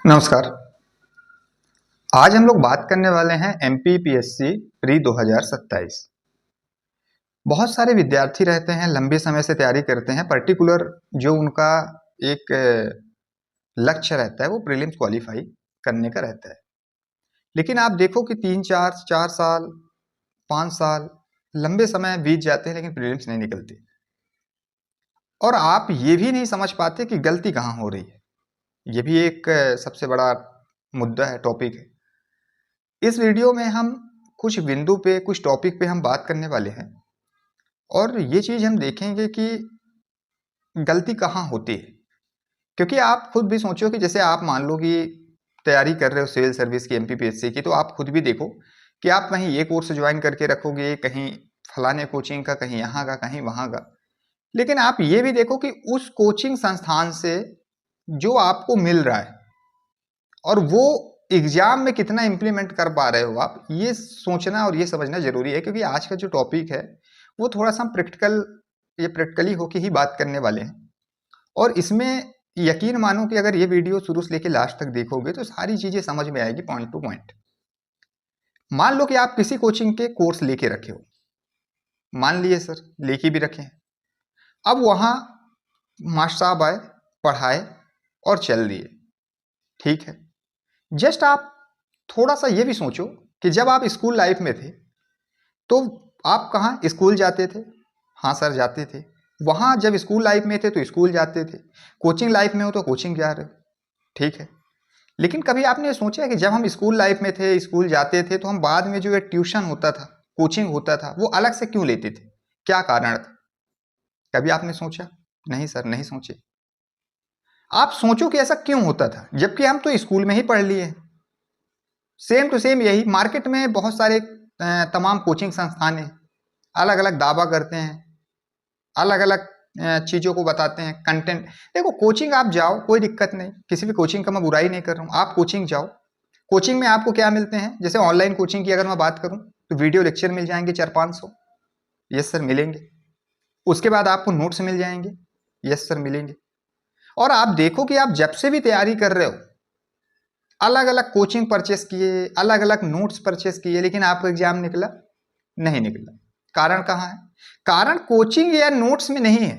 नमस्कार। आज हम लोग बात करने वाले हैं एमपीपीएससी प्री 2027। बहुत सारे विद्यार्थी रहते हैं, लंबे समय से तैयारी करते हैं। पर्टिकुलर जो उनका एक लक्ष्य रहता है वो प्रीलिम्स क्वालिफाई करने का रहता है। लेकिन आप देखो कि 3 4 4 साल 5 साल लंबे समय बीत जाते हैं, लेकिन प्रीलिम्स नहीं निकलती और आप ये भी नहीं समझ पाते कि गलती कहाँ हो रही है। ये भी एक सबसे बड़ा मुद्दा है, टॉपिक है। इस वीडियो में हम कुछ बिंदु पे, कुछ टॉपिक पे हम बात करने वाले हैं और ये चीज़ हम देखेंगे कि गलती कहाँ होती है। क्योंकि आप खुद भी सोचो कि जैसे आप मान लो कि तैयारी कर रहे हो सिविल सर्विस की, एमपीपीएससी की, तो आप खुद भी देखो कि आप कहीं ये कोर्स ज्वाइन करके रखोगे, कहीं फलाने कोचिंग का, कहीं यहाँ का, कहीं वहाँ का। लेकिन आप ये भी देखो कि उस कोचिंग संस्थान से जो आपको मिल रहा है और वो एग्जाम में कितना इंप्लीमेंट कर पा रहे हो आप, ये सोचना और ये समझना जरूरी है। क्योंकि आज का जो टॉपिक है वो थोड़ा सा प्रैक्टिकली होके ही बात करने वाले हैं और इसमें यकीन मानो कि अगर ये वीडियो शुरू से लेके लास्ट तक देखोगे तो सारी चीजें समझ में आएगी पॉइंट टू पॉइंट। मान लो कि आप किसी कोचिंग के कोर्स लेके रखे हो, मान लिए सर लेके भी रखे हैं। अब वहां मास्टर साहब आए, पढ़ाए और चल दिए, ठीक है। जस्ट आप थोड़ा सा ये भी सोचो कि जब आप स्कूल लाइफ में थे तो आप कहाँ स्कूल जाते थे? हाँ सर जाते थे। वहाँ जब स्कूल लाइफ में थे तो स्कूल जाते थे, कोचिंग लाइफ में हो तो कोचिंग जा रहे हो, ठीक है। लेकिन कभी आपने सोचा है कि जब हम स्कूल लाइफ में थे, स्कूल जाते थे, तो हम बाद में जो ये ट्यूशन होता था, कोचिंग होता था, वो अलग से क्यों लेते थे? क्या कारण था? कभी आपने सोचा? नहीं सर, नहीं सोचे। आप सोचो कि ऐसा क्यों होता था, जबकि हम तो स्कूल में ही पढ़ लिए हैं। सेम टू सेम यही मार्केट में बहुत सारे तमाम कोचिंग संस्थान हैं, अलग अलग दावा करते हैं, अलग अलग चीज़ों को बताते हैं, कंटेंट। देखो कोचिंग आप जाओ, कोई दिक्कत नहीं, किसी भी कोचिंग का मैं बुराई नहीं कर रहा हूँ। आप कोचिंग जाओ, कोचिंग में आपको क्या मिलते हैं? जैसे ऑनलाइन कोचिंग की अगर मैं बात करूँ तो वीडियो लेक्चर मिल जाएंगे 4 5 सौ, यस सर मिलेंगे। उसके बाद आपको नोट्स मिल जाएंगे, यस सर मिलेंगे। और आप देखो कि आप जब से भी तैयारी कर रहे हो, अलग अलग कोचिंग परचेस किए, अलग अलग नोट्स परचेस किए, लेकिन आपको एग्जाम निकला नहीं निकला। कारण कहाँ है? कारण कोचिंग या नोट्स में नहीं है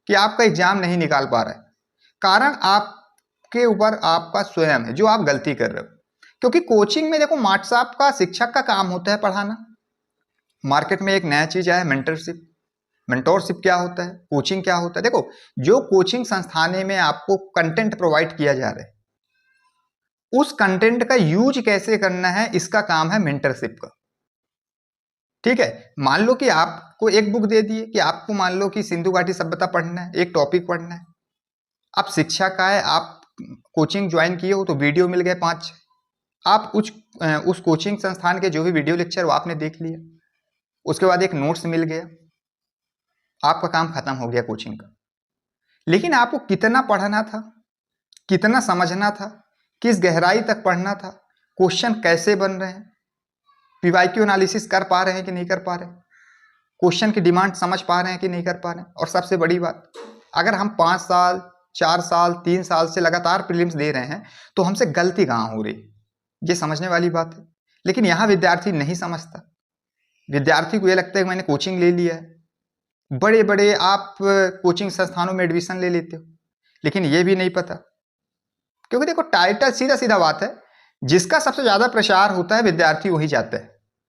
कि आपका एग्जाम नहीं निकाल पा रहा है। कारण आपके ऊपर आपका स्वयं है, जो आप गलती कर रहे हो। क्योंकि कोचिंग में देखो, मास्टर साहब का, शिक्षक का काम होता है पढ़ाना। मार्केट में एक नया चीज आया, मेंटरशिप। मेंटोरशिप क्या होता है, कोचिंग क्या होता है? देखो, जो कोचिंग संस्थाने में आपको कंटेंट प्रोवाइड किया जा रहा है, उस कंटेंट का यूज कैसे करना है, इसका काम है मेंटरशिप का, ठीक है। मान लो कि आपको एक बुक दे दिए कि आपको मान लो कि सिंधु घाटी सभ्यता पढ़ना है, एक टॉपिक पढ़ना है। आप शिक्षा का है, आप कोचिंग ज्वाइन किए हो तो वीडियो मिल गए 5 6। आप उस कोचिंग संस्थान के जो भी वीडियो लेक्चर वो आपने देख लिया, उसके बाद एक नोट्स मिल गया, आपका काम खत्म हो गया कोचिंग का। लेकिन आपको कितना पढ़ना था, कितना समझना था, किस गहराई तक पढ़ना था, क्वेश्चन कैसे बन रहे हैं, पीवाईक्यू एनालिसिस कर पा रहे हैं कि नहीं कर पा रहे हैं, क्वेश्चन की डिमांड समझ पा रहे हैं कि नहीं कर पा रहे हैं। और सबसे बड़ी बात, अगर हम 5 साल 4 साल 3 साल से लगातार प्रीलिम्स दे रहे हैं तो हमसे गलती कहाँ हो रही, ये समझने वाली बात है। लेकिन यहाँ विद्यार्थी नहीं समझता। विद्यार्थी को ये लगता है कि मैंने कोचिंग ले लिया है, बड़े बड़े आप कोचिंग संस्थानों में एडमिशन ले लेते हो, लेकिन ये भी नहीं पता। क्योंकि देखो टाइटल, सीधा सीधा बात है, जिसका सबसे ज्यादा प्रचार होता है विद्यार्थी वही जाता है,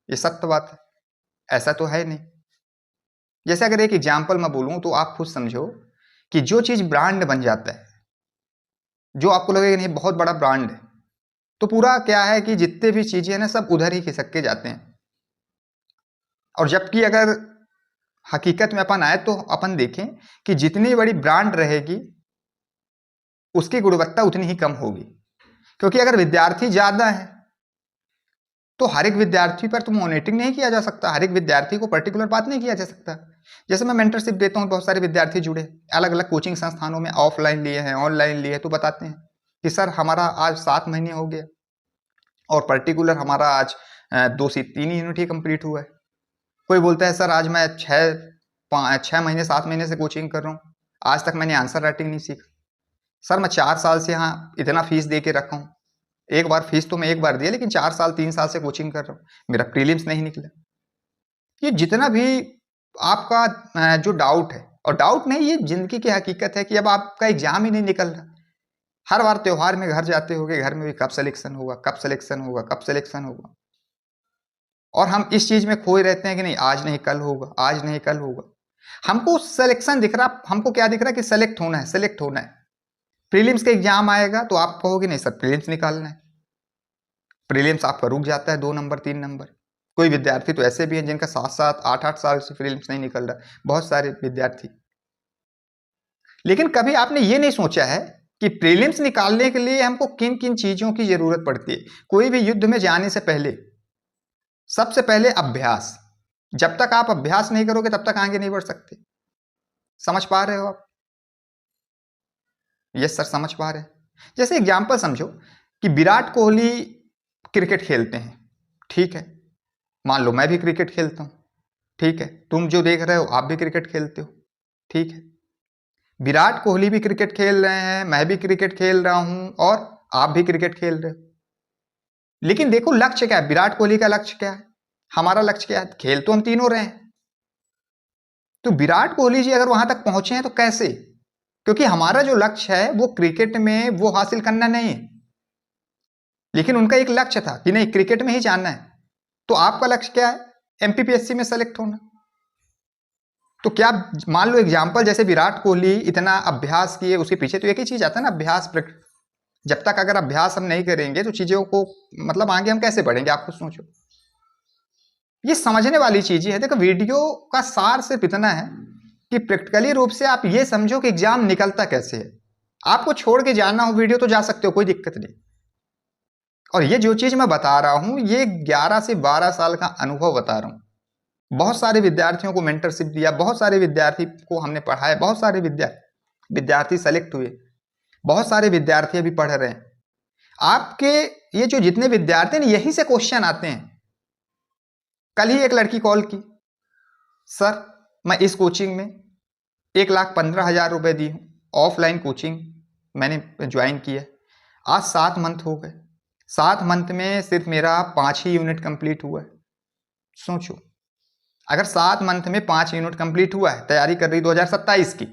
ये सत्य बात है। ऐसा तो है नहीं। जैसे अगर एक एग्जाम्पल मैं बोलूं तो आप खुद समझो कि जो चीज ब्रांड बन जाता है, जो आपको लगेगा नहीं बहुत बड़ा ब्रांड है, तो पूरा क्या है कि जितने भी चीजें हैं ना, सब उधर ही खिसक के जाते हैं। और जबकि अगर हकीकत में अपन आए तो अपन देखें कि जितनी बड़ी ब्रांड रहेगी उसकी गुणवत्ता उतनी ही कम होगी। क्योंकि अगर विद्यार्थी ज्यादा है तो हर एक विद्यार्थी पर तो मॉनिटरिंग नहीं किया जा सकता, हर एक विद्यार्थी को पर्टिकुलर बात नहीं किया जा सकता। जैसे मैं मेंटरशिप देता हूँ, बहुत सारे विद्यार्थी जुड़े अलग अलग कोचिंग संस्थानों में, ऑफलाइन लिए हैं, ऑनलाइन लिए हैं, तो बताते हैं कि सर हमारा आज 7 महीने हो गया और पर्टिकुलर हमारा आज 2 से 3 यूनिट ही कंप्लीट हुआ है। कोई बोलता है सर आज मैं 6 महीने 7 महीने से कोचिंग कर रहा हूँ, आज तक मैंने आंसर राइटिंग नहीं सीखा। सर मैं 4 साल से यहाँ इतना फीस दे के रखा हूँ, एक बार फीस तो मैं एक बार दिया, लेकिन 4 साल 3 साल से कोचिंग कर रहा हूँ, मेरा प्रीलिम्स नहीं निकला। ये जितना भी आपका जो डाउट है, और डाउट नहीं, ये जिंदगी की हकीकत है कि अब आपका एग्जाम ही नहीं निकल रहा। हर बार त्योहार में घर जाते होगे, घर में भी कब सिलेक्शन होगा, कब सिलेक्शन होगा, कब सिलेक्शन होगा, और हम इस चीज में खोए रहते हैं कि नहीं आज नहीं कल होगा, आज नहीं कल होगा। हमको सिलेक्शन दिख रहा, हमको क्या दिख रहा है कि सेलेक्ट होना है, सेलेक्ट होना है। प्रीलिम्स का एग्जाम आएगा तो आप कहोगे नहीं सर प्रीलिम्स निकालना है, प्रीलिम्स आपका रुक जाता है 2 नंबर 3 नंबर। कोई विद्यार्थी तो ऐसे भी हैं जिनका 7-7 8-8 साल से प्रीलिम्स नहीं निकल रहा, बहुत सारे विद्यार्थी। लेकिन कभी आपने ये नहीं सोचा है कि प्रीलिम्स निकालने के लिए हमको किन किन चीजों की जरूरत पड़ती है। कोई भी युद्ध में जाने से पहले सबसे पहले अभ्यास। जब तक आप अभ्यास नहीं करोगे तब तक आगे नहीं बढ़ सकते। समझ पा रहे हो आप? यस सर, समझ पा रहे हैं। जैसे एग्जाम्पल समझो कि विराट कोहली क्रिकेट खेलते हैं, ठीक है। मान लो मैं भी क्रिकेट खेलता हूं, ठीक है। तुम जो देख रहे हो आप भी क्रिकेट खेलते हो, ठीक है। विराट कोहली भी क्रिकेट खेल रहे हैं, मैं भी क्रिकेट खेल रहा हूं, और आप भी क्रिकेट खेल रहे हो। लेकिन देखो लक्ष्य क्या है, विराट कोहली का लक्ष्य क्या है, हमारा लक्ष्य क्या है? खेल तो हम तीनों रहे हैं। तो विराट कोहली जी अगर वहां तक पहुंचे हैं तो कैसे? क्योंकि हमारा जो लक्ष्य है वो क्रिकेट में वो हासिल करना नहीं है, लेकिन उनका एक लक्ष्य था कि नहीं क्रिकेट में ही जाना है। तो आपका लक्ष्य क्या है? एमपीपीएससी में सेलेक्ट होना। तो क्या मान लो एग्जाम्पल जैसे विराट कोहली इतना अभ्यास किए, उसके पीछे तो एक ही चीज आता है ना, अभ्यास। जब तक अगर अभ्यास हम नहीं करेंगे तो चीजों को मतलब आगे हम कैसे बढ़ेंगे, आप खुद सोचो। ये समझने वाली चीजें है। देखो वीडियो का सार सिर्फ इतना है कि प्रैक्टिकली रूप से आप ये समझो कि एग्जाम निकलता कैसे है। आपको छोड़ के जाना हो वीडियो तो जा सकते हो, कोई दिक्कत नहीं। और ये जो चीज मैं बता रहा हूं ये 11 से 12 साल का अनुभव बता रहा हूं। बहुत सारे विद्यार्थियों को मेंटरशिप दिया, बहुत सारे विद्यार्थी को हमने पढ़ाया, बहुत सारे विद्यार्थी सेलेक्ट हुए, बहुत सारे विद्यार्थी अभी पढ़ रहे हैं। आपके ये जो जितने विद्यार्थी हैं यहीं से क्वेश्चन आते हैं। कल ही एक लड़की कॉल की, सर मैं इस कोचिंग में 1,15,000 रुपए दी हूं, ऑफलाइन कोचिंग मैंने ज्वाइन किया, आज 7 मंथ हो गए, 7 मंथ में सिर्फ मेरा 5 ही यूनिट कंप्लीट हुआ है। सोचो अगर 7 मंथ में 5 यूनिट कंप्लीट हुआ है, तैयारी कर रही 2027 की,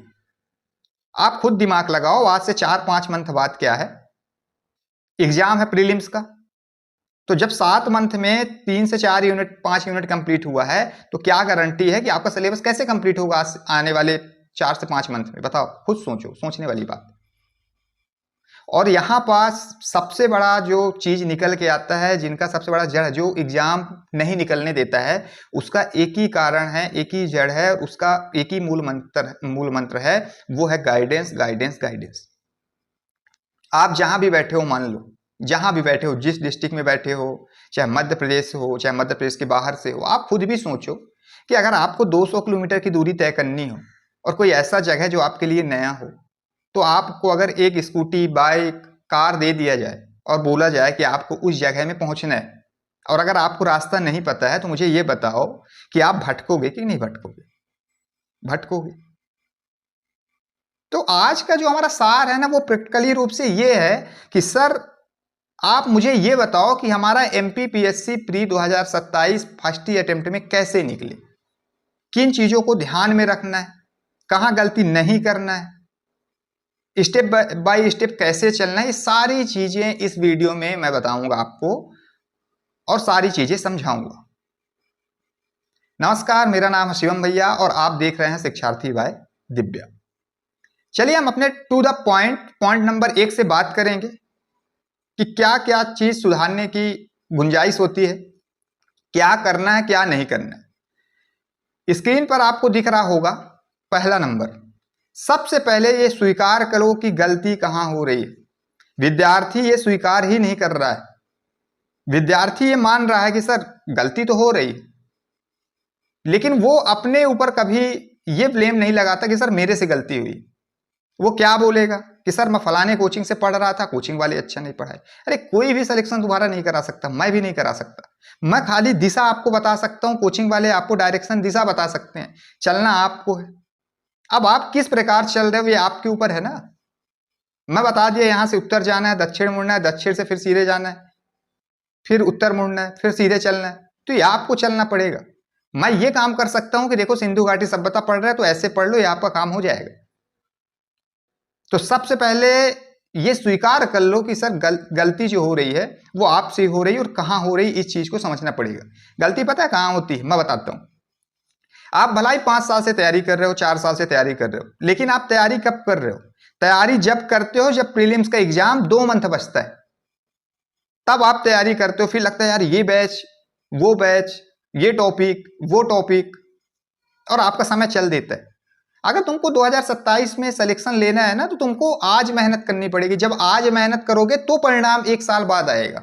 आप खुद दिमाग लगाओ आज से 4-5 मंथ बाद क्या है, एग्जाम है प्रीलिम्स का। तो जब 7 मंथ में 3 से 4 यूनिट 5 यूनिट कंप्लीट हुआ है तो क्या गारंटी है कि आपका सिलेबस कैसे कंप्लीट होगा आने वाले 4 से 5 मंथ में? बताओ, खुद सोचो, सोचने वाली बात। और यहां पास सबसे बड़ा जो चीज निकल के आता है, जिनका सबसे बड़ा जड़ जो एग्जाम नहीं निकलने देता है, उसका एक ही कारण है, एक ही जड़ है, उसका एक ही मूल मंत्र है, वो है गाइडेंस, गाइडेंस, गाइडेंस। आप जहां भी बैठे हो, मान लो जहां भी बैठे हो, जिस डिस्ट्रिक्ट में बैठे हो, चाहे मध्य प्रदेश से हो, चाहे मध्य प्रदेश के बाहर से हो, आप खुद भी सोचो कि अगर आपको 200 किलोमीटर की दूरी तय करनी हो और कोई ऐसा जगह जो आपके लिए नया हो, तो आपको अगर एक स्कूटी, बाइक, कार दे दिया जाए और बोला जाए कि आपको उस जगह में पहुंचना है, और अगर आपको रास्ता नहीं पता है तो मुझे ये बताओ कि आप भटकोगे कि नहीं भटकोगे? भटकोगे। तो आज का जो हमारा सार है ना, वो प्रैक्टिकली रूप से ये है कि सर आप मुझे ये बताओ कि हमारा एमपीपीएससी प्री 2027 फर्स्ट ही अटेम्प्ट में कैसे निकले, किन चीजों को ध्यान में रखना है, कहां गलती नहीं करना है, स्टेप बाय स्टेप कैसे चलना है, ये सारी चीजें इस वीडियो में मैं बताऊंगा आपको और सारी चीजें समझाऊंगा। नमस्कार, मेरा नाम है शिवम भैया और आप देख रहे हैं शिक्षार्थी बाय दिव्या। चलिए हम अपने टू द पॉइंट नंबर 1 से बात करेंगे कि क्या क्या चीज सुधारने की गुंजाइश होती है, क्या करना है, क्या नहीं करना है। स्क्रीन पर आपको दिख रहा होगा पहला नंबर। सबसे पहले ये स्वीकार करो कि गलती कहां हो रही है। विद्यार्थी ये स्वीकार ही नहीं कर रहा है। विद्यार्थी ये मान रहा है कि सर गलती तो हो रही है, लेकिन वो अपने ऊपर कभी ये ब्लेम नहीं लगाता कि सर मेरे से गलती हुई। वो क्या बोलेगा कि सर मैं फलाने कोचिंग से पढ़ रहा था, कोचिंग वाले अच्छा नहीं पढ़ाए। अरे कोई भी सिलेक्शन दोबारा नहीं करा सकता, मैं भी नहीं करा सकता। मैं खाली दिशा आपको बता सकता हूं, कोचिंग वाले आपको डायरेक्शन दिशा बता सकते हैं, चलना आपको है। अब आप किस प्रकार चल रहे हो ये आपके ऊपर है ना। मैं बता दिया यहाँ से उत्तर जाना है, दक्षिण मुड़ना है, दक्षिण से फिर सीधे जाना है, फिर उत्तर मुड़ना है, फिर सीधे चलना है, तो ये आपको चलना पड़ेगा। मैं ये काम कर सकता हूं कि देखो सिंधु घाटी सभ्यता पढ़ रहे हैं तो ऐसे पढ़ लो, ये आपका काम हो जाएगा। तो सबसे पहले ये स्वीकार कर लो कि सर गलती जो हो रही है वो आपसे हो रही है, और कहाँ हो रही इस चीज को समझना पड़ेगा। गलती पता है कहाँ होती है, मैं बताता हूं। आप भलाई 5 साल से तैयारी कर रहे हो, 4 साल से तैयारी कर रहे हो, लेकिन आप तैयारी कब कर रहे हो? तैयारी जब करते हो जब प्रीलिम्स का एग्जाम 2 मंथ बचता है, तब आप तैयारी करते हो। फिर लगता है यार ये बैच, वो बैच, ये टॉपिक, वो टॉपिक, और आपका समय चल देता है। अगर तुमको 2027 में सिलेक्शन लेना है ना, तो तुमको आज मेहनत करनी पड़ेगी। जब आज मेहनत करोगे तो परिणाम 1 साल बाद आएगा,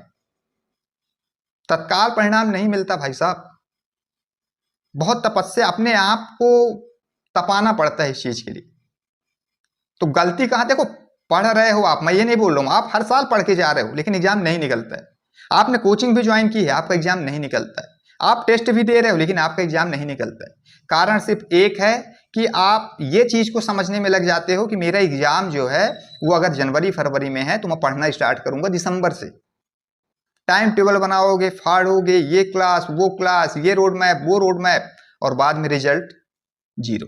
तत्काल परिणाम नहीं मिलता भाई साहब। बहुत तपस्या, अपने आप को तपाना पड़ता है इस चीज के लिए। तो गलती कहां, देखो पढ़ रहे हो आप, मैं ये नहीं बोल रहा हूं आप हर साल पढ़ के जा रहे हो लेकिन एग्जाम नहीं निकलता है। आपने कोचिंग भी ज्वाइन की है, आपका एग्जाम नहीं निकलता है। आप टेस्ट भी दे रहे हो लेकिन आपका एग्जाम नहीं निकलता है। कारण सिर्फ एक है कि आप ये चीज को समझने में लग जाते हो कि मेरा एग्जाम जो है वो अगर जनवरी फरवरी में है तो मैं पढ़ना स्टार्ट करूंगा दिसंबर से। टाइम टेबल बनाओगे, फाड़ोगे, ये क्लास, ये रोड मैप, वो रोड मैप, और बाद में रिजल्ट 0।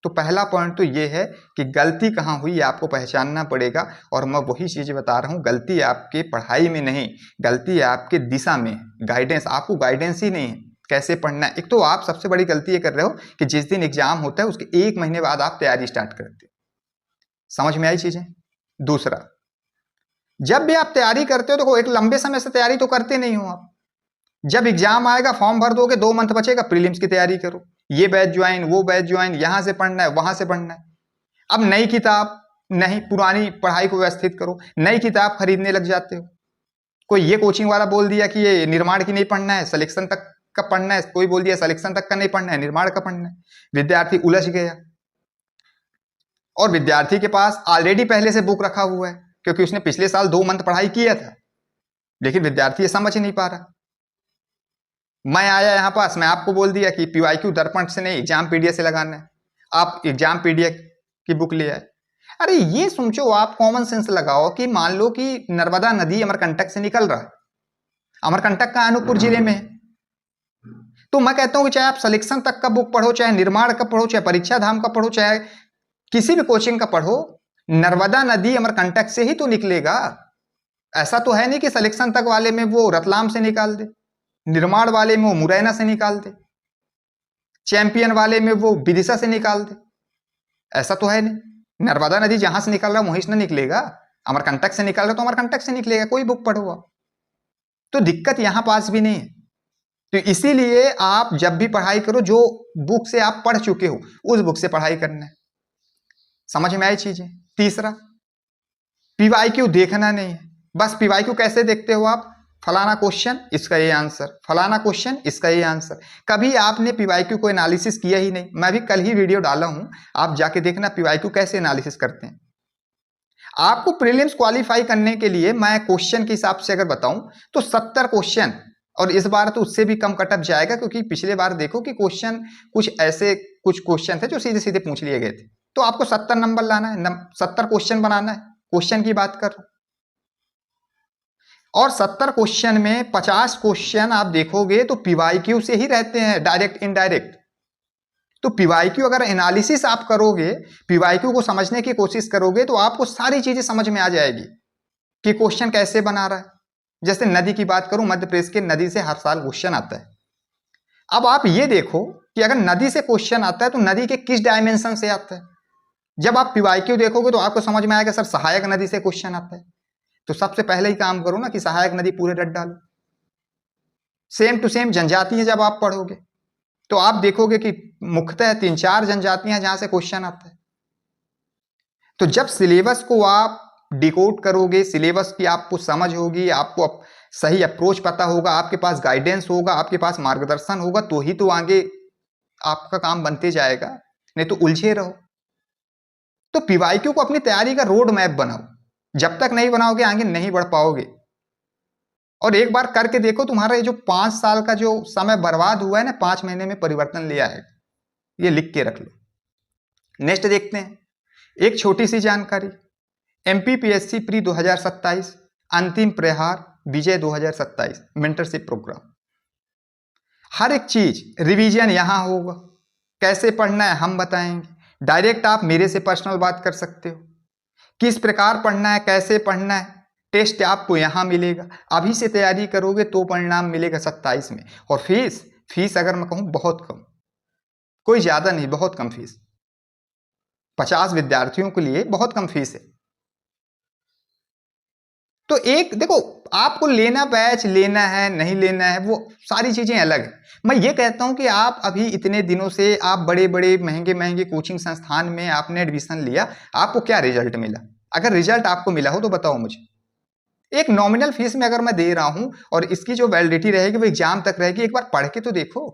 तो पहला पॉइंट तो ये है कि गलती कहाँ हुई आपको पहचानना पड़ेगा। और मैं वही चीज बता रहा हूं, गलती आपके पढ़ाई में नहीं, गलती आपके दिशा में, गाइडेंस, आपको गाइडेंस ही नहीं है कैसे पढ़ना है। एक तो आप सबसे बड़ी गलती ये कर रहे हो कि जिस दिन एग्जाम होता है उसके 1 महीने बाद आप तैयारी स्टार्ट करते हो। समझ में आई चीजें? दूसरा, जब भी आप तैयारी करते हो तो एक लंबे समय से तैयारी तो करते नहीं हो आप। जब एग्जाम आएगा फॉर्म भर दोगे, 2 मंथ बचेगा, प्रीलिम्स की तैयारी करो, ये बैच ज्वाइन, वो बैच ज्वाइन, यहां से पढ़ना है, वहां से पढ़ना है। अब नई किताब नहीं, पुरानी पढ़ाई को व्यवस्थित करो, नई किताब खरीदने लग जाते हो। कोई ये कोचिंग वाला बोल दिया कि ये निर्माण की नहीं पढ़ना है, सिलेक्शन तक का पढ़ना है, कोई बोल दिया सिलेक्शन तक का नहीं पढ़ना है, निर्माण का पढ़ना है। विद्यार्थी उलझ गया, और विद्यार्थी के पास ऑलरेडी पहले से बुक रखा हुआ है क्योंकि उसने पिछले साल 2 मंथ पढ़ाई किया था, लेकिन विद्यार्थी ये समझ ही नहीं पा रहा। मैं आया यहां पास, मैं आपको बोल दिया कि पीवाईक्यू दर्पण से नहीं एग्जाम पीडीएफ से लगाना है, आप एग्जाम पीडीएफ की बुक ले आए। अरे ये सोचो, आप कॉमन सेंस लगाओ कि मान लो कि नर्मदा नदी अमरकंटक से निकल रहा है, अमरकंटक का अनूपपुर जिले में है, तो मैं कहता हूं कि चाहे आप सिलेक्शन तक का बुक पढ़ो, चाहे निर्माण का पढ़ो, चाहे परीक्षा धाम का पढ़ो, चाहे किसी भी कोचिंग का पढ़ो, नर्मदा नदी अमरकंटक से ही तो निकलेगा। ऐसा तो है नहीं कि सिलेक्शन तक वाले में वो रतलाम से निकाल दे, निर्माण वाले में वो मुरैना से निकाल दे, चैंपियन वाले में वो विदिशा से निकाल दे। ऐसा तो है नहीं। नर्मदा नदी जहां से निकल रहा है वहीं से निकलेगा, अमरकंटक से निकल रहा है तो अमरकंटक से निकलेगा, कोई बुक पढ़ो आप। तो दिक्कत यहां पास भी नहीं है। तो इसीलिए आप जब भी पढ़ाई करो, जो बुक से आप पढ़ चुके हो उस बुक से पढ़ाई करना है। समझ में आई चीजें? तीसरा, पीवाईक्यू देखना नहीं है। बस पीवाईक्यू कैसे देखते हो आप? फलाना क्वेश्चन इसका ये आंसर, फलाना क्वेश्चन इसका ये आंसर। कभी आपने पीवाईक्यू को एनालिसिस किया ही नहीं। मैं भी कल ही वीडियो डाला हूं, आप जाके देखना पीवाईक्यू कैसे एनालिसिस करते हैं। आपको प्रीलिम्स क्वालिफाई करने के लिए मैं क्वेश्चन के हिसाब से अगर बताऊं तो 70 क्वेश्चन, और इस बार तो उससे भी कम कटअप जाएगा क्योंकि पिछले बार देखो कि क्वेश्चन कुछ क्वेश्चन थे जो सीधे सीधे पूछ लिए गए थे। तो आपको 70 नंबर लाना है, 70 क्वेश्चन बनाना है, क्वेश्चन की बात कर रहा हूं। और 70 क्वेश्चन में 50 क्वेश्चन आप देखोगे तो पीवाईक्यू से ही रहते हैं, डायरेक्ट इनडायरेक्ट। तो पीवाईक्यू अगर एनालिसिस आप करोगे, पीवाईक्यू को समझने की कोशिश करोगे, तो आपको सारी चीजें समझ में आ जाएगी कि क्वेश्चन कैसे बना रहा है। जैसे नदी की बात करूं, मध्य प्रदेश के नदी से हर साल क्वेश्चन आता है। अब आप ये देखो कि अगर नदी से क्वेश्चन आता है तो नदी के किस डायमेंशन से आता है। जब आप पीवाईक्यू देखोगे तो आपको समझ में आएगा सर सहायक नदी से क्वेश्चन आता है, तो सबसे पहले ही काम करो ना कि सहायक नदी पूरे रट डालो। सेम टू सेम जनजातीय जब आप पढ़ोगे तो आप देखोगे कि मुख्यतः 3-4 जनजातियां जहां से क्वेश्चन आता है। तो जब सिलेबस को आप डिकोड करोगे, सिलेबस की आपको समझ होगी, आपको सही अप्रोच पता होगा, आपके पास गाइडेंस होगा, आपके पास मार्गदर्शन होगा, तो ही तो आगे आपका काम बनते जाएगा, नहीं तो उलझे रहो। तो पीवाईक्यू को अपनी तैयारी का रोड मैप बनाओ। जब तक नहीं बनाओगे आगे नहीं बढ़ पाओगे। और एक बार करके देखो, तुम्हारा ये जो 5 साल का जो समय बर्बाद हुआ है ना, 5 महीने में परिवर्तन ले आएगा। ये लिख के रख लो। नेक्स्ट देखते हैं, एक छोटी सी जानकारी, एमपीपीएससी प्री 2027 अंतिम प्रहार विजय 2027 मेंटरशिप प्रोग्राम। हर एक चीज रिवीजन यहाँ होगा, कैसे पढ़ना है हम बताएंगे, डायरेक्ट आप मेरे से पर्सनल बात कर सकते हो, किस प्रकार पढ़ना है, कैसे पढ़ना है, टेस्ट आपको यहाँ मिलेगा। अभी से तैयारी करोगे तो परिणाम मिलेगा 27 में। और फीस अगर मैं कहूँ बहुत कम, कोई ज्यादा नहीं, बहुत कम फीस, 50 विद्यार्थियों के लिए बहुत कम फीस है। तो एक देखो, आपको लेना बैच लेना है नहीं लेना है वो सारी चीजें अलग है। मैं ये कहता हूं कि आप अभी इतने दिनों से आप बड़े बड़े महंगे महंगे कोचिंग संस्थान में आपने एडमिशन लिया, आपको क्या रिजल्ट मिला? अगर रिजल्ट आपको मिला हो तो बताओ मुझे। एक नॉमिनल फीस में अगर मैं दे रहा हूं और इसकी जो वैलिडिटी रहेगी वो एग्जाम तक रहेगी, एक बार पढ़ के तो देखो।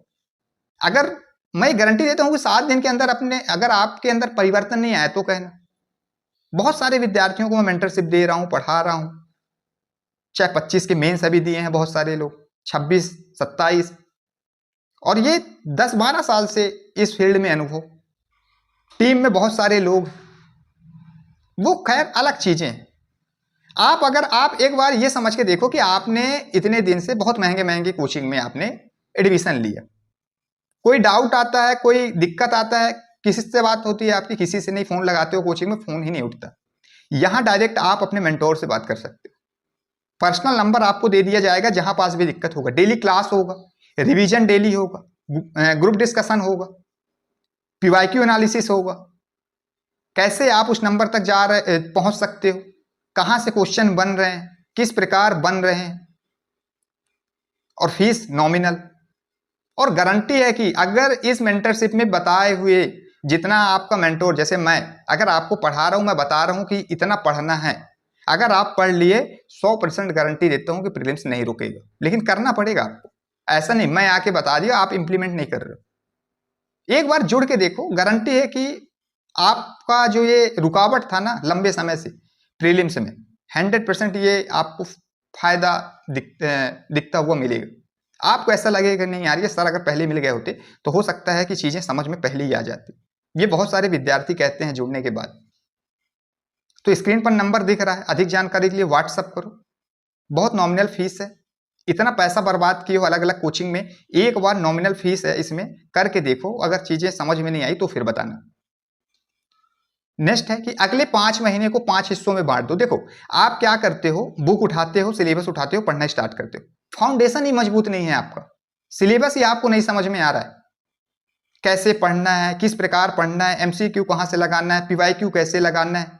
अगर मैं गारंटी देता हूं कि 7 दिन के अंदर अगर आपके अंदर परिवर्तन नहीं आया तो कहना। बहुत सारे विद्यार्थियों को मैं मेंटरशिप दे रहा हूं, पढ़ा रहा हूं, चाहे 25 के मेंस अभी दिए हैं बहुत सारे लोग, 26, 27, और ये 10-12 साल से इस फील्ड में अनुभव, टीम में बहुत सारे लोग, वो खैर अलग चीजें हैं। आप एक बार ये समझ के देखो कि आपने इतने दिन से बहुत महंगे महंगे कोचिंग में आपने एडमिशन लिया, कोई डाउट आता है, कोई दिक्कत आता है, किसी से बात होती है आपकी, किसी से नहीं, फोन लगाते हो कोचिंग में फोन ही नहीं उठता। यहां डायरेक्ट आप अपने मेंटोर से बात कर सकते हो, पर्सनल नंबर आपको दे दिया जाएगा, जहां पास भी दिक्कत होगा। डेली क्लास होगा, रिवीजन डेली होगा, ग्रुप डिस्कशन होगा, पीवाईक्यू एनालिसिस होगा, कैसे आप उस नंबर तक पहुंच सकते हो, कहां से क्वेश्चन बन रहे हैं, किस प्रकार बन रहे हैं, और फीस नॉमिनल। और गारंटी है कि अगर इस मेंटरशिप में बताए हुए जितना आपका मेंटोर, जैसे मैं अगर आपको पढ़ा रहा हूं, मैं बता रहा हूं कि इतना पढ़ना है, अगर आप पढ़ लिए 100% गारंटी देता हूं कि प्रीलिम्स नहीं रुकेगा। लेकिन करना पड़ेगा आपको, ऐसा नहीं मैं आके बता दिया आप इंप्लीमेंट नहीं कर रहे हो। एक बार जुड़ के देखो, गारंटी है कि आपका जो ये रुकावट था ना लंबे समय से प्रीलिम्स में, 100% ये आपको फायदा दिखता हुआ मिलेगा। आपको ऐसा लगेगा नहीं यार ये सर अगर पहले मिल गए होते तो हो सकता है कि चीजें समझ में पहले ही आ जाती। ये बहुत सारे विद्यार्थी कहते हैं जुड़ने के बाद। तो स्क्रीन पर नंबर दिख रहा है, अधिक जानकारी के लिए व्हाट्सअप करो। बहुत नॉमिनल फीस है, इतना पैसा बर्बाद किए हो अलग अलग कोचिंग में, एक बार नॉमिनल फीस है, इसमें करके देखो, अगर चीजें समझ में नहीं आई तो फिर बताना। नेक्स्ट है कि अगले 5 महीने को 5 हिस्सों में बांट दो। देखो आप क्या करते हो, बुक उठाते हो, सिलेबस उठाते हो, पढ़ना स्टार्ट करते हो, फाउंडेशन ही मजबूत नहीं है आपका, सिलेबस ही आपको नहीं समझ में आ रहा है, कैसे पढ़ना है, किस प्रकार पढ़ना है, एमसीक्यू कहां से लगाना है, पीवाईक्यू कैसे लगाना है,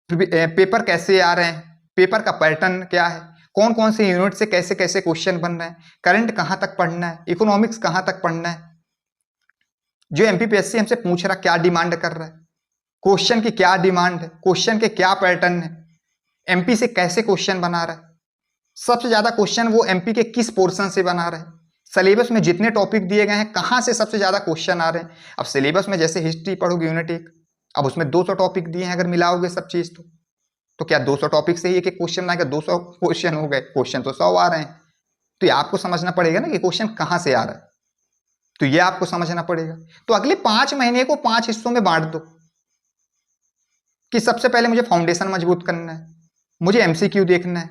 पेपर कैसे आ रहे हैं, पेपर का पैटर्न क्या है, कौन कौन से यूनिट से कैसे कैसे क्वेश्चन बन रहे हैं, करंट कहां तक पढ़ना है, इकोनॉमिक्स कहां तक पढ़ना है, जो एमपीपीएससी हमसे पूछ रहा क्या डिमांड कर रहा है, क्वेश्चन की क्या डिमांड है, क्वेश्चन के क्या पैटर्न है, एमपी से कैसे क्वेश्चन बना रहा है, सबसे ज्यादा क्वेश्चन वो एमपी के किस पोर्शन से बना रहा है, सिलेबस में जितने टॉपिक दिए गए हैं कहां से सबसे ज्यादा क्वेश्चन आ रहे हैं। अब सिलेबस में जैसे हिस्ट्री पढ़ोगे यूनिट 1, अब उसमें 200 टॉपिक दिए हैं, अगर मिलाओगे सब चीज तो क्या 200 टॉपिक से ही एक एक क्वेश्चन आएगा? 200 क्वेश्चन हो गए, क्वेश्चन तो 100 आ रहे हैं। तो ये आपको समझना पड़ेगा ना कि क्वेश्चन कहां से आ रहा है, तो ये आपको समझना पड़ेगा। तो अगले 5 महीने को 5 हिस्सों में बांट दो कि सबसे पहले मुझे फाउंडेशन मजबूत करना है, मुझे एमसीक्यू देखना है,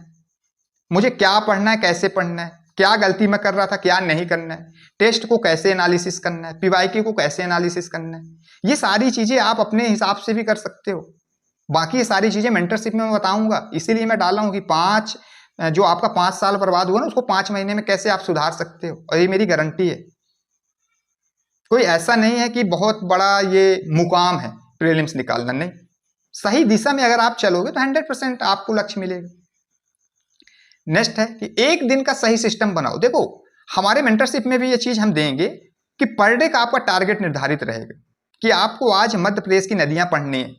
मुझे क्या पढ़ना है, कैसे पढ़ना है, क्या गलती मैं कर रहा था, क्या नहीं करना है, टेस्ट को कैसे एनालिसिस करना है, पीवाईक्यू को कैसे एनालिसिस करना है। ये सारी चीजें आप अपने हिसाब से भी कर सकते हो। बाकी ये सारी चीजें मेंटरशिप में मैं बताऊंगा, इसीलिए मैं डाला हूं कि जो आपका 5 साल बर्बाद हुआ ना उसको 5 महीने में कैसे आप सुधार सकते हो, और ये मेरी गारंटी है। कोई ऐसा नहीं है कि बहुत बड़ा ये मुकाम है प्रीलिम्स निकालना, नहीं, सही दिशा में अगर आप चलोगे तो 100% आपको लक्ष्य मिलेगा। नेक्स्ट है कि एक दिन का सही सिस्टम बनाओ। देखो हमारे मेंटरशिप में भी ये चीज हम देंगे कि पर डे का आपका टारगेट निर्धारित रहेगा कि आपको आज मध्य प्रदेश की नदियां पढ़नी है।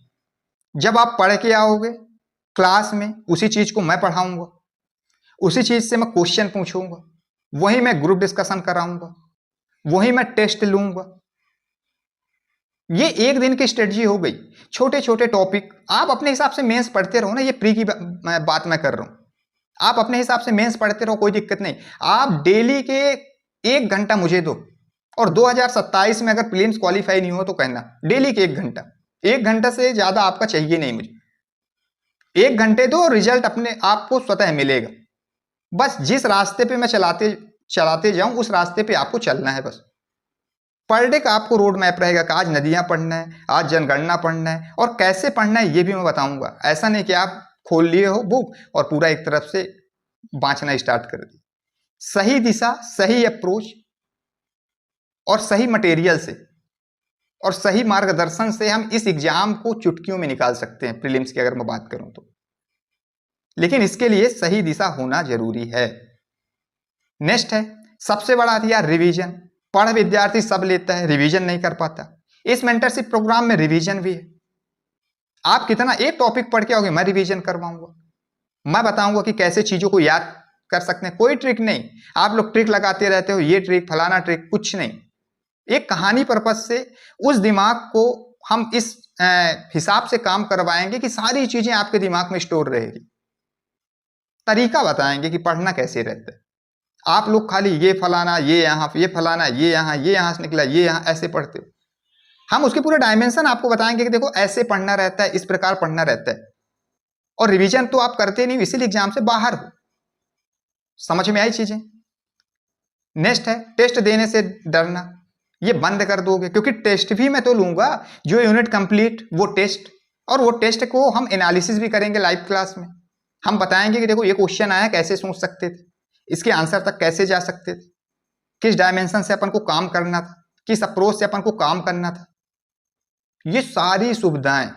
जब आप पढ़ के आओगे क्लास में, उसी चीज को मैं पढ़ाऊंगा, उसी चीज से मैं क्वेश्चन पूछूंगा, वही मैं ग्रुप डिस्कशन कराऊंगा, वही मैं टेस्ट लूंगा। ये एक दिन की स्ट्रेटजी हो गई। छोटे छोटे टॉपिक आप अपने हिसाब से मेंस पढ़ते रहो ना, ये प्री की बात मैं कर रहा हूं, आप अपने हिसाब से मेंस पढ़ते रहो, कोई दिक्कत नहीं। आप डेली के 1 घंटा मुझे दो, और 2027 में अगर प्रीलिम्स क्वालिफाई नहीं हो तो कहना डेली के 1 घंटा, 1 घंटे से ज्यादा आपका चाहिए नहीं मुझे, 1 घंटे दो, रिजल्ट अपने आपको स्वतः मिलेगा। बस जिस रास्ते पे मैं चलाते चलाते जाऊं उस रास्ते पे आपको चलना है बस। पर डे का आपको रोड मैप रहेगा कि आज नदियां पढ़ना है, आज जनगणना पढ़ना है, और कैसे पढ़ना है ये भी मैं बताऊंगा। ऐसा नहीं कि आप खोल लिए हो बुक और पूरा एक तरफ से बांचना स्टार्ट कर दिया। सही दिशा, सही अप्रोच और सही मटेरियल से और सही मार्गदर्शन से हम इस एग्जाम को चुटकियों में निकाल सकते हैं, प्रीलिम्स की अगर मैं बात करूं तो। लेकिन इसके लिए सही दिशा होना जरूरी है। नेक्स्ट है सबसे बड़ा हथियार रिवीजन। पढ़ विद्यार्थी सब लेता है, रिवीजन नहीं कर पाता। इस मेंटरशिप प्रोग्राम में रिवीजन भी है। आप कितना एक टॉपिक पढ़ के आओगे, मैं रिवीजन करवाऊंगा, मैं बताऊंगा कि कैसे चीजों को याद कर सकते हैं। कोई ट्रिक नहीं, आप लोग ट्रिक लगाते रहते हो, ये ट्रिक फलाना ट्रिक, कुछ नहीं। एक कहानी पर्पज से उस दिमाग को हम इस हिसाब से काम करवाएंगे कि सारी चीजें आपके दिमाग में स्टोर रहेगी। तरीका बताएंगे कि पढ़ना कैसे रहता है। आप लोग खाली ये फलाना, ये यहाँ, ये फलाना, ये यहाँ से निकला, ये यहाँ, ऐसे पढ़ते हो। हम उसके पूरे डायमेंशन आपको बताएंगे कि देखो ऐसे पढ़ना रहता है, इस प्रकार पढ़ना रहता है। और रिवीजन तो आप करते नहीं, इसीलिए एग्जाम से बाहर हो। समझ में आई चीजें? नेक्स्ट है टेस्ट देने से डरना। ये बंद कर दोगे, क्योंकि टेस्ट भी मैं तो लूंगा, जो यूनिट कंप्लीट वो टेस्ट, और वो टेस्ट को हम एनालिसिस भी करेंगे लाइव क्लास में। हम बताएंगे कि देखो ये क्वेश्चन आया, कैसे सोच सकते थे, इसके आंसर तक कैसे जा सकते थे, किस डायमेंशन से अपन को काम करना था, किस अप्रोच से अपन को काम करना था। ये सारी सुविधाएं,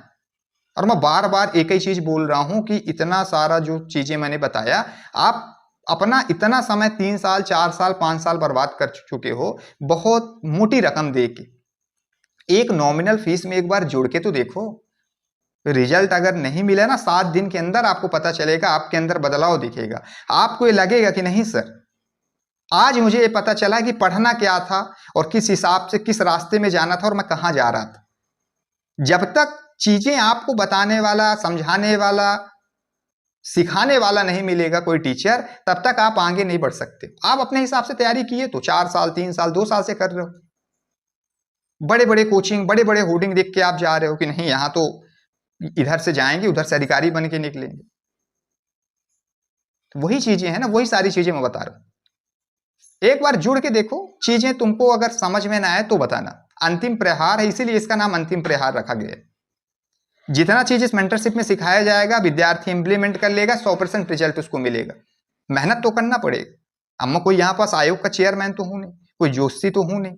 और मैं बार बार एक ही चीज बोल रहा हूं कि इतना सारा जो चीजें मैंने बताया, आप अपना इतना समय 3 साल 4 साल 5 साल बर्बाद कर चुके हो, बहुत मोटी रकम दे के। एक नॉमिनल फीस में एक बार जुड़ के तो देखो। रिजल्ट अगर नहीं मिला ना, 7 दिन के अंदर आपको पता चलेगा, आपके अंदर बदलाव दिखेगा। आपको ये लगेगा कि नहीं सर, आज मुझे ये पता चला कि पढ़ना क्या था और किस हिसाब से किस रास्ते में जाना था और मैं कहां जा रहा था। जब तक चीजें आपको बताने वाला, समझाने वाला, सिखाने वाला नहीं मिलेगा कोई टीचर, तब तक आप आगे नहीं बढ़ सकते। आप अपने हिसाब से तैयारी किए तो 4 साल 3 साल 2 साल से कर रहे हो। बड़े बड़े कोचिंग, बड़े बड़े होर्डिंग देख के आप जा रहे हो कि नहीं यहां तो इधर से जाएंगे, उधर से अधिकारी बन के निकलेंगे। वही चीजें हैं ना, वही सारी चीजें मैं बता रहा हूं। एक बार जुड़ के देखो, चीजें तुमको अगर समझ में ना आए तो बताना। अंतिम प्रहार है, इसीलिए इसका नाम अंतिम प्रहार रखा गया है। जितना चीज इस मेंटरशिप में सिखाया जाएगा, विद्यार्थी इंप्लीमेंट कर लेगा, 100% रिजल्ट उसको मिलेगा। मेहनत तो करना पड़ेगा। अब मैं कोई यहां पास आयोग का चेयरमैन तो हूं नहीं, कोई जोशी तो हूं नहीं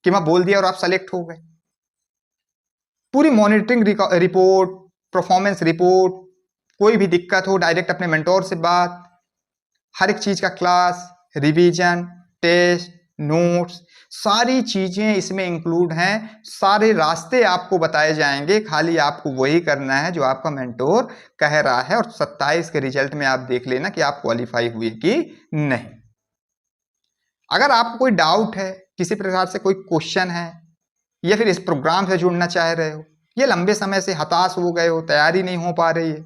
कि मैं बोल दिया और आप सेलेक्ट हो गए। पूरी मॉनिटरिंग रिपोर्ट, परफॉर्मेंस रिपोर्ट, कोई भी दिक्कत हो डायरेक्ट अपने मेंटोर से बात, हर एक चीज का क्लास, रिवीजन, टेस्ट, नोट्स, सारी चीजें इसमें इंक्लूड हैं। सारे रास्ते आपको बताए जाएंगे, खाली आपको वही करना है जो आपका मेंटोर कह रहा है। और 27 के रिजल्ट में आप देख लेना कि आप क्वालिफाई हुए कि नहीं। अगर आपको कोई डाउट है, किसी प्रकार से कोई क्वेश्चन है, या फिर इस प्रोग्राम से जुड़ना चाह रहे हो, या लंबे समय से हताश हो गए हो, तैयारी नहीं हो पा रही है,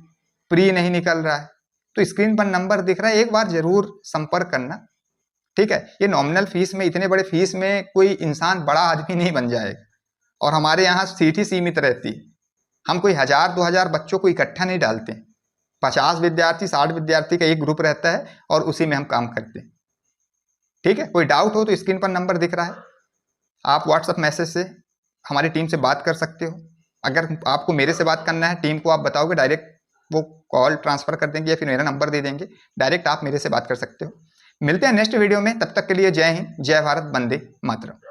प्री नहीं निकल रहा है, तो स्क्रीन पर नंबर दिख रहा है, एक बार जरूर संपर्क करना। ठीक है, ये नॉमिनल फीस में, इतने बड़े फीस में कोई इंसान बड़ा आदमी नहीं बन जाएगा। और हमारे यहाँ सीट ही सीमित रहती है। हम कोई 1000-2000 बच्चों को इकट्ठा नहीं डालते हैं। 50 विद्यार्थी 60 विद्यार्थी का एक ग्रुप रहता है और उसी में हम काम करते हैं। ठीक है, कोई डाउट हो तो स्क्रीन पर नंबर दिख रहा है, आप व्हाट्सएप मैसेज से हमारी टीम से बात कर सकते हो। अगर आपको मेरे से बात करना है, टीम को आप बताओगे, डायरेक्ट वो कॉल ट्रांसफर कर देंगे या फिर मेरा नंबर दे देंगे, डायरेक्ट आप मेरे से बात कर सकते हो। मिलते हैं नेक्स्ट वीडियो में, तब तक के लिए जय हिंद, जय भारत, वंदे मातरम।